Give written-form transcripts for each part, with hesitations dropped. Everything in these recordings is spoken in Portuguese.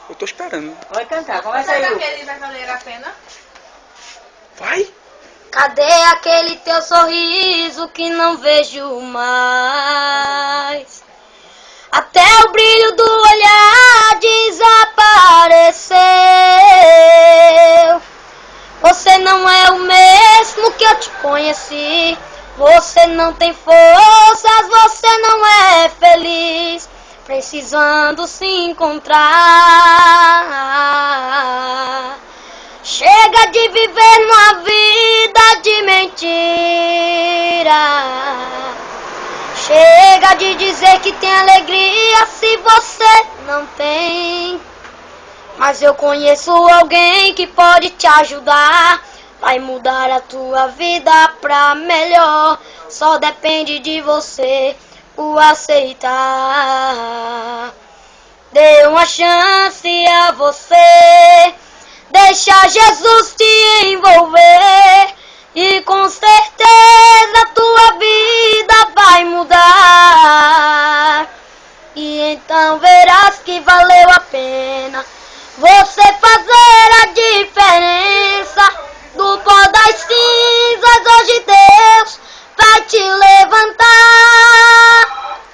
Eu tô esperando. Vai cantar, começa aí. Aquele vai valer a pena? Vai! Cadê aquele teu sorriso que não vejo mais? Até o brilho do olhar desapareceu. Você não é o mesmo que eu te conheci. Você não tem forças, você não é feliz, precisando se encontrar. Chega de viver numa vida de mentira. Chega de dizer que tem alegria se você não tem. Mas eu conheço alguém que pode te ajudar. Vai mudar a tua vida pra melhor. Só depende de você o aceitar. Dê uma chance a você. Deixa Jesus te envolver. E com certeza a tua vida vai mudar. E então verás que valeu a pena você fazer a diferença. Do pó das cinzas hoje Deus vai te levantar.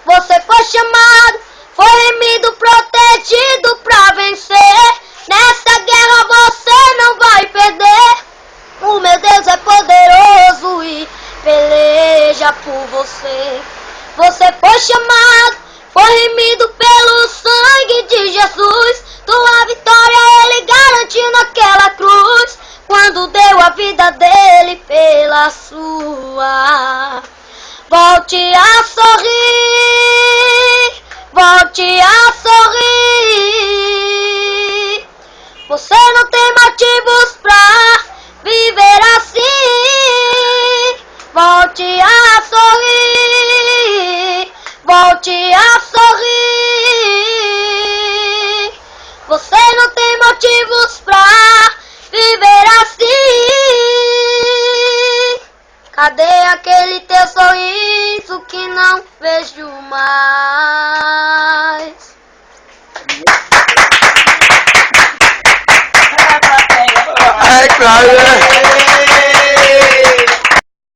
Você foi chamado, foi remido, protegido pra vencer. Nessa guerra você não vai perder. O meu Deus é poderoso e peleja por você. Você foi chamado, foi remido pelo sangue de Jesus. Tua vitória Ele garantiu naquela cruz, quando deu a vida dele pela sua. Volte a sorrir, volte a sorrir. Você não tem motivos pra viver assim. Volte a sorrir, volte a sorrir. Você não tem motivos pra viver assim. Cadê aquele teu sorriso que não vejo mais? É claro.